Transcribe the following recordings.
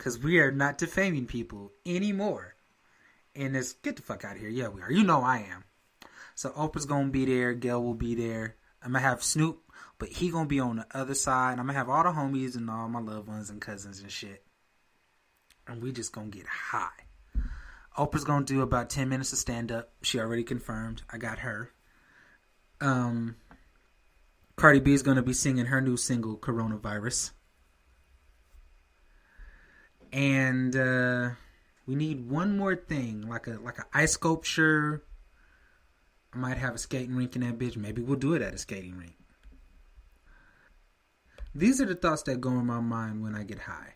Because we are not defaming people anymore. And it's, get the fuck out of here. Yeah, we are. You know I am. So Oprah's going to be there. Gail will be there. I'm going to have Snoop, but he going to be on the other side. I'm going to have all the homies and all my loved ones and cousins and shit. And we just going to get high. Oprah's going to do about 10 minutes of stand-up. She already confirmed. I got her. Cardi B is going to be singing her new single, Coronavirus. And we need one more thing, like a ice sculpture. I might have a skating rink in that bitch. Maybe we'll do it at a skating rink. These are the thoughts that go in my mind when I get high.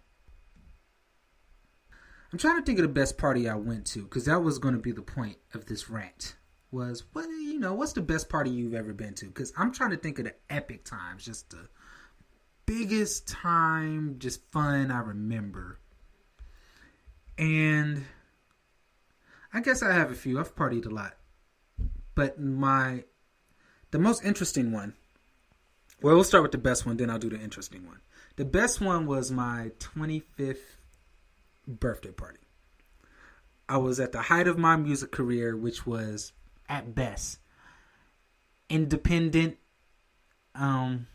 I'm trying to think of the best party I went to, because that was going to be the point of this rant. Was, what's the best party you've ever been to? Because I'm trying to think of the epic times, just the biggest time, just fun I remember. And I guess I have a few. I've partied a lot. But the most interesting one, well, we'll start with the best one, then I'll do the interesting one. The best one was my 25th birthday party. I was at the height of my music career, which was, at best, independent,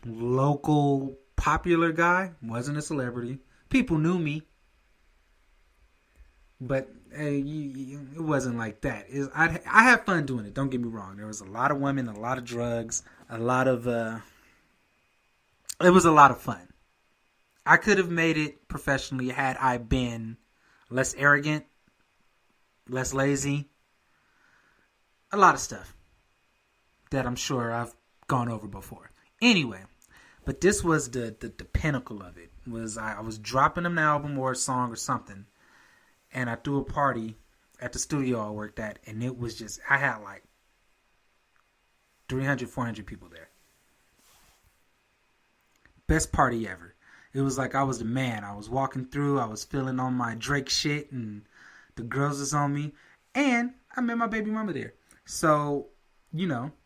local, popular guy. Wasn't a celebrity. People knew me. But it wasn't like that. I had fun doing it. Don't get me wrong. There was a lot of women, a lot of drugs, a lot of... it was a lot of fun. I could have made it professionally had I been less arrogant, less lazy. A lot of stuff that I'm sure I've gone over before. Anyway, but this was the pinnacle of it. I was dropping an album or a song or something. And I threw a party at the studio I worked at. And it was just, I had like 300, 400 people there. Best party ever. It was like I was the man. I was walking through. I was feeling on my Drake shit. And the girls was on me. And I met my baby mama there. So,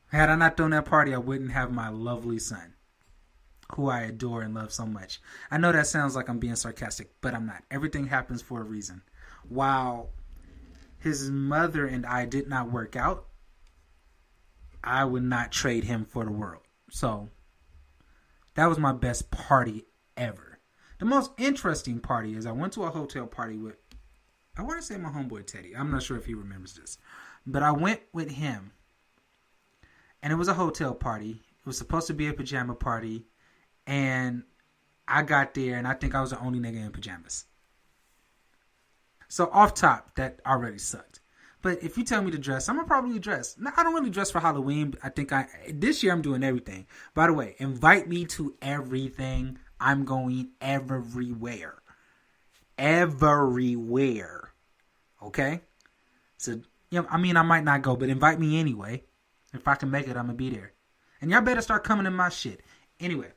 had I not thrown that party, I wouldn't have my lovely son, who I adore and love so much. I know that sounds like I'm being sarcastic, but I'm not. Everything happens for a reason. While his mother and I did not work out, I would not trade him for the world. So, that was my best party ever. The most interesting party is I went to a hotel party with, I want to say my homeboy Teddy. I'm not sure if he remembers this. But I went with him. And it was a hotel party. It was supposed to be a pajama party. And I got there and I think I was the only nigga in pajamas. So off top, that already sucked. But if you tell me to dress, I'm going to probably dress. Now, I don't really dress for Halloween. I think this year I'm doing everything. By the way, invite me to everything. I'm going everywhere. Everywhere. Okay? So, I might not go, but invite me anyway. If I can make it, I'm going to be there. And y'all better start coming to my shit. Anyway,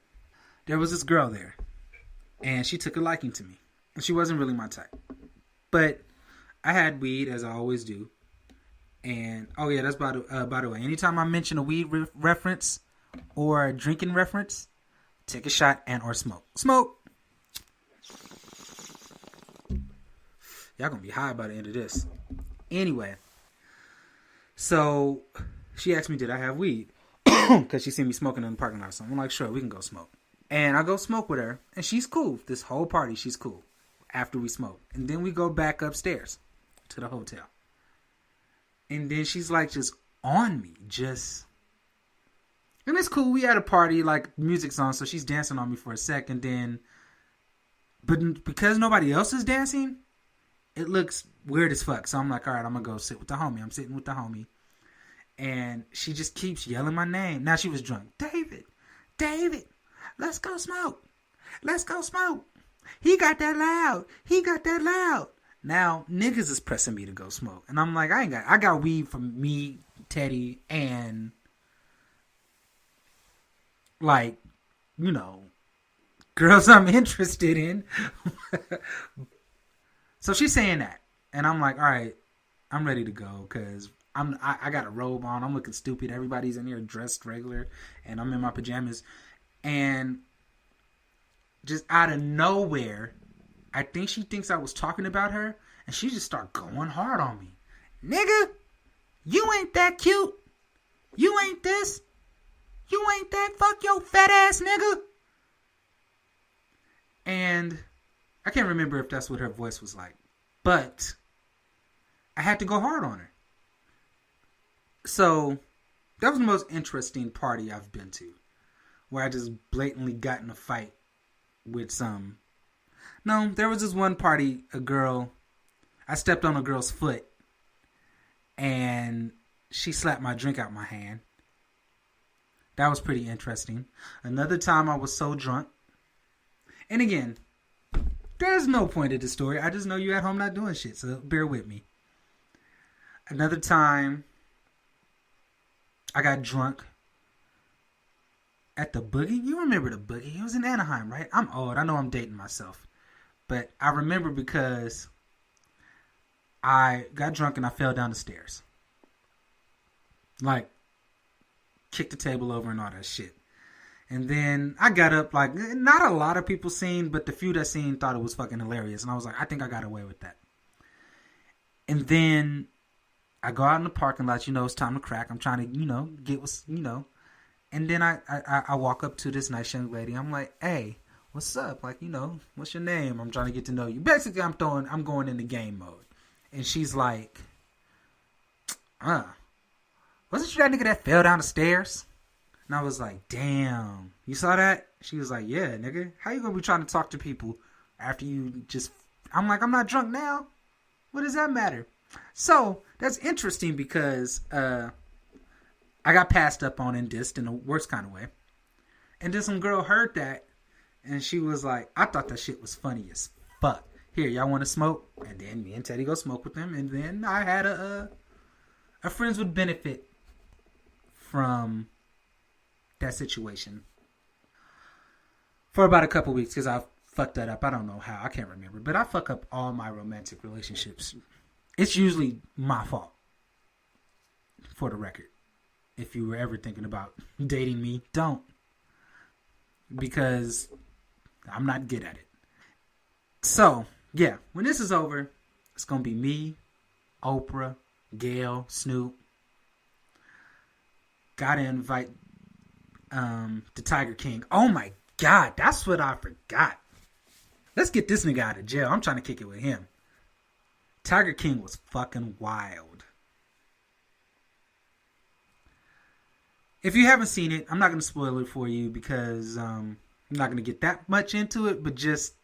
there was this girl there. And she took a liking to me. And she wasn't really my type. But I had weed, as I always do. And, oh yeah, that's by the way. Anytime I mention a weed reference or a drinking reference, take a shot and or smoke. Smoke! Y'all gonna be high by the end of this. Anyway. So, she asked me, did I have weed? Because she seen me smoking in the parking lot. So I'm like, sure, we can go smoke. And I go smoke with her. And she's cool. This whole party, she's cool. After we smoke. And then we go back upstairs to the hotel. And then she's like just on me. And it's cool. We had a party, like music's on. So she's dancing on me for a second. Then, but because nobody else is dancing, it looks weird as fuck. So I'm like, all right, I'm going to go sit with the homie. I'm sitting with the homie. And she just keeps yelling my name. Now she was drunk. David, let's go smoke. He got that loud. Now, niggas is pressing me to go smoke. And I'm like, I got weed from me, Teddy, and like, girls I'm interested in. So she's saying that. And I'm like, all right, I'm ready to go because I got a robe on. I'm looking stupid. Everybody's in here dressed regular. And I'm in my pajamas. And just out of nowhere, I think she thinks I was talking about her, and she just started going hard on me. Nigga, you ain't that cute. You ain't this. You ain't that. Fuck your fat ass nigga. And I can't remember if that's what her voice was like. But I had to go hard on her. So that was the most interesting party I've been to. Where I just blatantly got in a fight with some... No, there was this one party, I stepped on a girl's foot. And she slapped my drink out my hand. That was pretty interesting. Another time I was so drunk. And again, there's no point to the story. I just know you at home not doing shit, so bear with me. Another time, I got drunk at the Boogie. You remember the Boogie? It was in Anaheim, right? I'm old. I know I'm dating myself. But I remember because I got drunk and I fell down the stairs. Like, kicked the table over and all that shit. And then I got up, like, not a lot of people seen, but the few that seen thought it was fucking hilarious. And I was like, I think I got away with that. And then I go out in the parking lot, it's time to crack. I'm trying to, get what's, And then I walk up to this nice young lady. I'm like, hey, what's up? Like, what's your name? I'm trying to get to know you. Basically, I'm going into game mode. And she's like, wasn't you that nigga that fell down the stairs? And I was like, damn, you saw that? She was like, yeah, nigga. How you gonna be trying to talk to people after you just... I'm like, I'm not drunk now. What does that matter? So, that's interesting because I got passed up on and dissed in the worst kind of way. And then some girl heard that and she was like, I thought that shit was funny as fuck. Here, y'all want to smoke? And then me and Teddy go smoke with them. And then I had a friends would benefit from that situation for about a couple weeks because I fucked that up. I don't know how. I can't remember. But I fuck up all my romantic relationships. It's usually my fault, for the record. If you were ever thinking about dating me, don't. Because I'm not good at it. So, yeah. When this is over, it's going to be me, Oprah, Gail, Snoop. Gotta invite the Tiger King. Oh my God, that's what I forgot. Let's get this nigga out of jail. I'm trying to kick it with him. Tiger King was fucking wild. If you haven't seen it, I'm not going to spoil it for you because I'm not going to get that much into it. But just,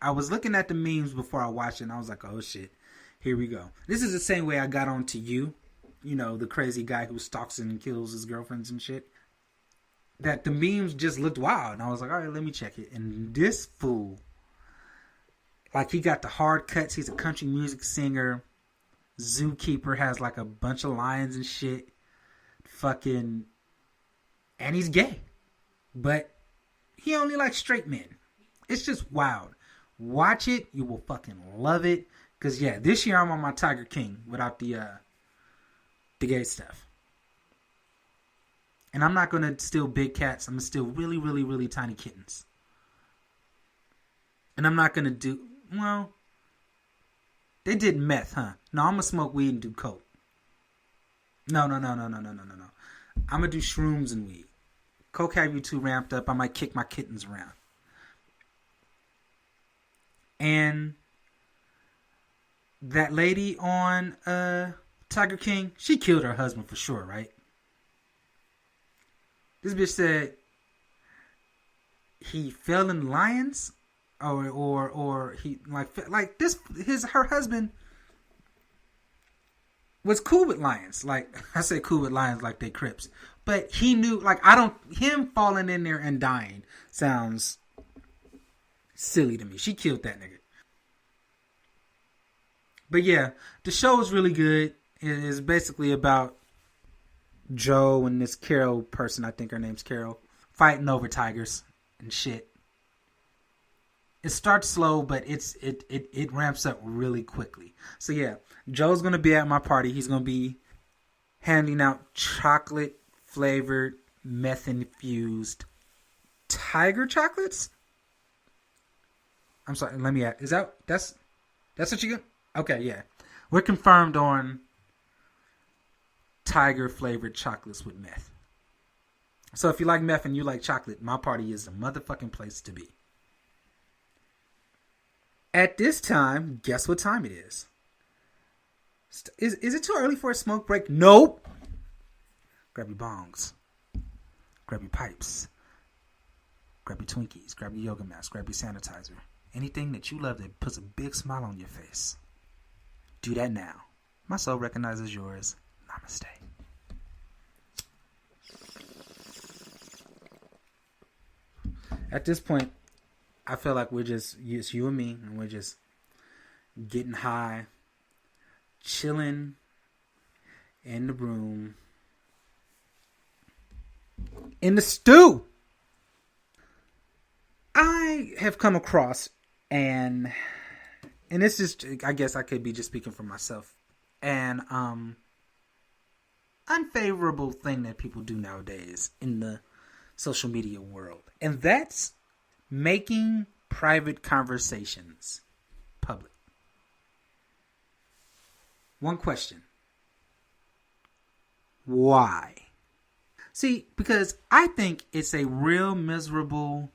I was looking at the memes before I watched it and I was like, oh shit, here we go. This is the same way I got on to you. The crazy guy who stalks and kills his girlfriends and shit. That the memes just looked wild. And I was like, all right, let me check it. And this fool, like, he got the hard cuts. He's a country music singer. Zookeeper, has like a bunch of lions and shit. Fucking, and he's gay. But he only likes straight men. It's just wild. Watch it. You will fucking love it. Because, yeah, this year I'm on my Tiger King without the gay stuff. And I'm not going to steal big cats. I'm going to steal really, really, really tiny kittens. And I'm not going to do... Well, they did meth, huh? No, I'm going to smoke weed and do coke. No. I'm going to do shrooms and weed. Coke have you too ramped up. I might kick my kittens around. And that lady on Tiger King, she killed her husband for sure, right? This bitch said he fell in lions, or he like this. Her husband was cool with lions. Like, I say cool with lions like they Crips, but he knew, like, him falling in there and dying sounds silly to me. She killed that nigga. But yeah, the show is really good. It is basically about Joe and this Carol person, I think her name's Carol, fighting over tigers and shit. It starts slow, but it ramps up really quickly. So yeah, Joe's gonna be at my party. He's gonna be handing out chocolate flavored, meth infused tiger chocolates. I'm sorry. Let me add. That's what you got? Okay, yeah. We're confirmed on tiger flavored chocolates with meth. So if you like meth and you like chocolate, my party is the motherfucking place to be. At this time, guess what time it is? Is it too early for a smoke break? Nope. Grab your bongs. Grab your pipes. Grab your Twinkies. Grab your yoga mask. Grab your sanitizer. Anything that you love that puts a big smile on your face. Do that now. My soul recognizes yours. Namaste. At this point, I feel like it's you and me, and we're just getting high, chilling in the room, in the stew. I have come across, and this is, I guess I could be just speaking for myself, an unfavorable thing that people do nowadays in the social media world, and that's making private conversations public. One question. Why? See, because I think it's a real miserable,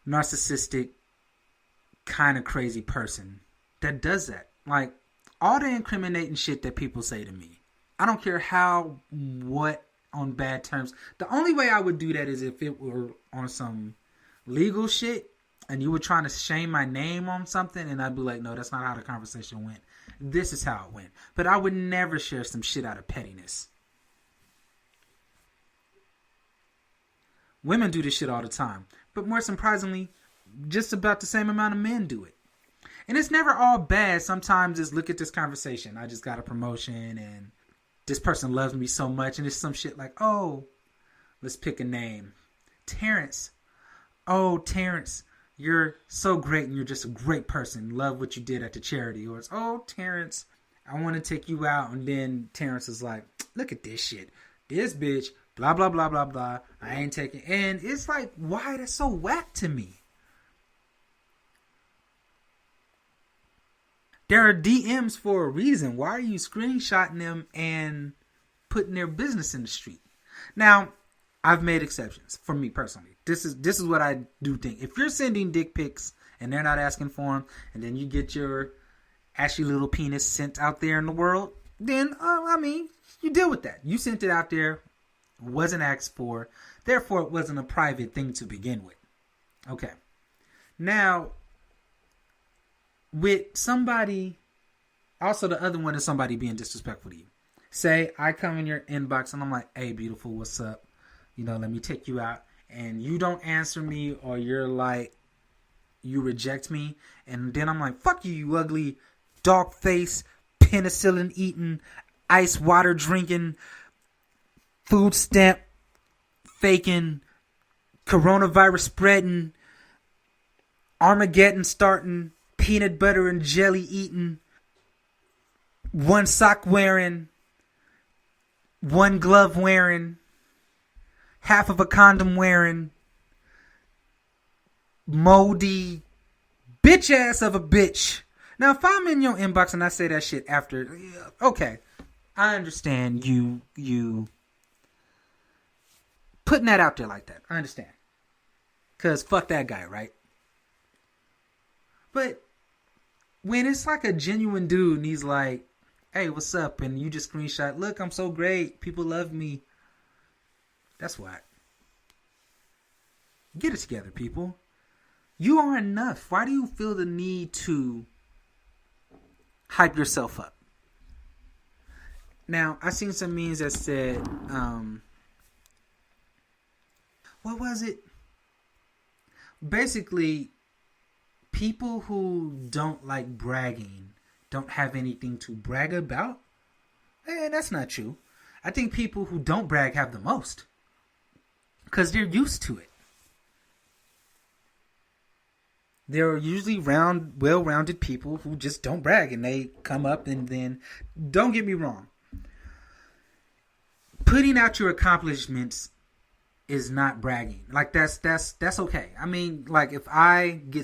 narcissistic, kind of crazy person that does that. Like, all the incriminating shit that people say to me, I don't care how, what, on bad terms. The only way I would do that is if it were on some legal shit and you were trying to shame my name on something, and I'd be like, no, that's not how the conversation went. This is how it went. But I would never share some shit out of pettiness. Women do this shit all the time. But more surprisingly, just about the same amount of men do it. And it's never all bad. Sometimes it's, look at this conversation. I just got a promotion and this person loves me so much. And it's some shit like, oh, let's pick a name. Terrence. Oh, Terrence, you're so great and you're just a great person. Love what you did at the charity. Or it's, oh, Terrence, I want to take you out. And then Terrence is like, look at this shit. This bitch, blah, blah, blah, blah, blah. I ain't taking. And it's like, why? That's so whack to me. There are DMs for a reason. Why are you screenshotting them and putting their business in the street? Now, I've made exceptions for me personally. This is what I do think. If you're sending dick pics and they're not asking for them, and then you get your ashy little penis sent out there in the world, then, you deal with that. You sent it out there, wasn't asked for, therefore it wasn't a private thing to begin with. Okay. Now, with somebody, also the other one is somebody being disrespectful to you. Say, I come in your inbox and I'm like, hey, beautiful, what's up? Let me take you out. And you don't answer me, or you're like, you reject me. And then I'm like, fuck you, you ugly dog face, penicillin eating, ice water drinking, food stamp faking, coronavirus spreading, Armageddon starting, peanut butter and jelly eating, one sock wearing, one glove wearing, half of a condom wearing, moldy bitch ass of a bitch. Now, if I'm in your inbox and I say that shit after, okay, I understand you putting that out there like that. I understand. Because fuck that guy, right? But when it's like a genuine dude and he's like, hey, what's up? And you just screenshot, look, I'm so great. People love me. That's whack. Get it together, people. You are enough. Why do you feel the need to hype yourself up? Now, I seen some memes that said, what was it? Basically, people who don't like bragging don't have anything to brag about. That's not true. I think people who don't brag have the most. Because they're used to it. They're usually well-rounded people who just don't brag. And they come up and then, don't get me wrong, putting out your accomplishments is not bragging. Like that's okay. I mean, like if I get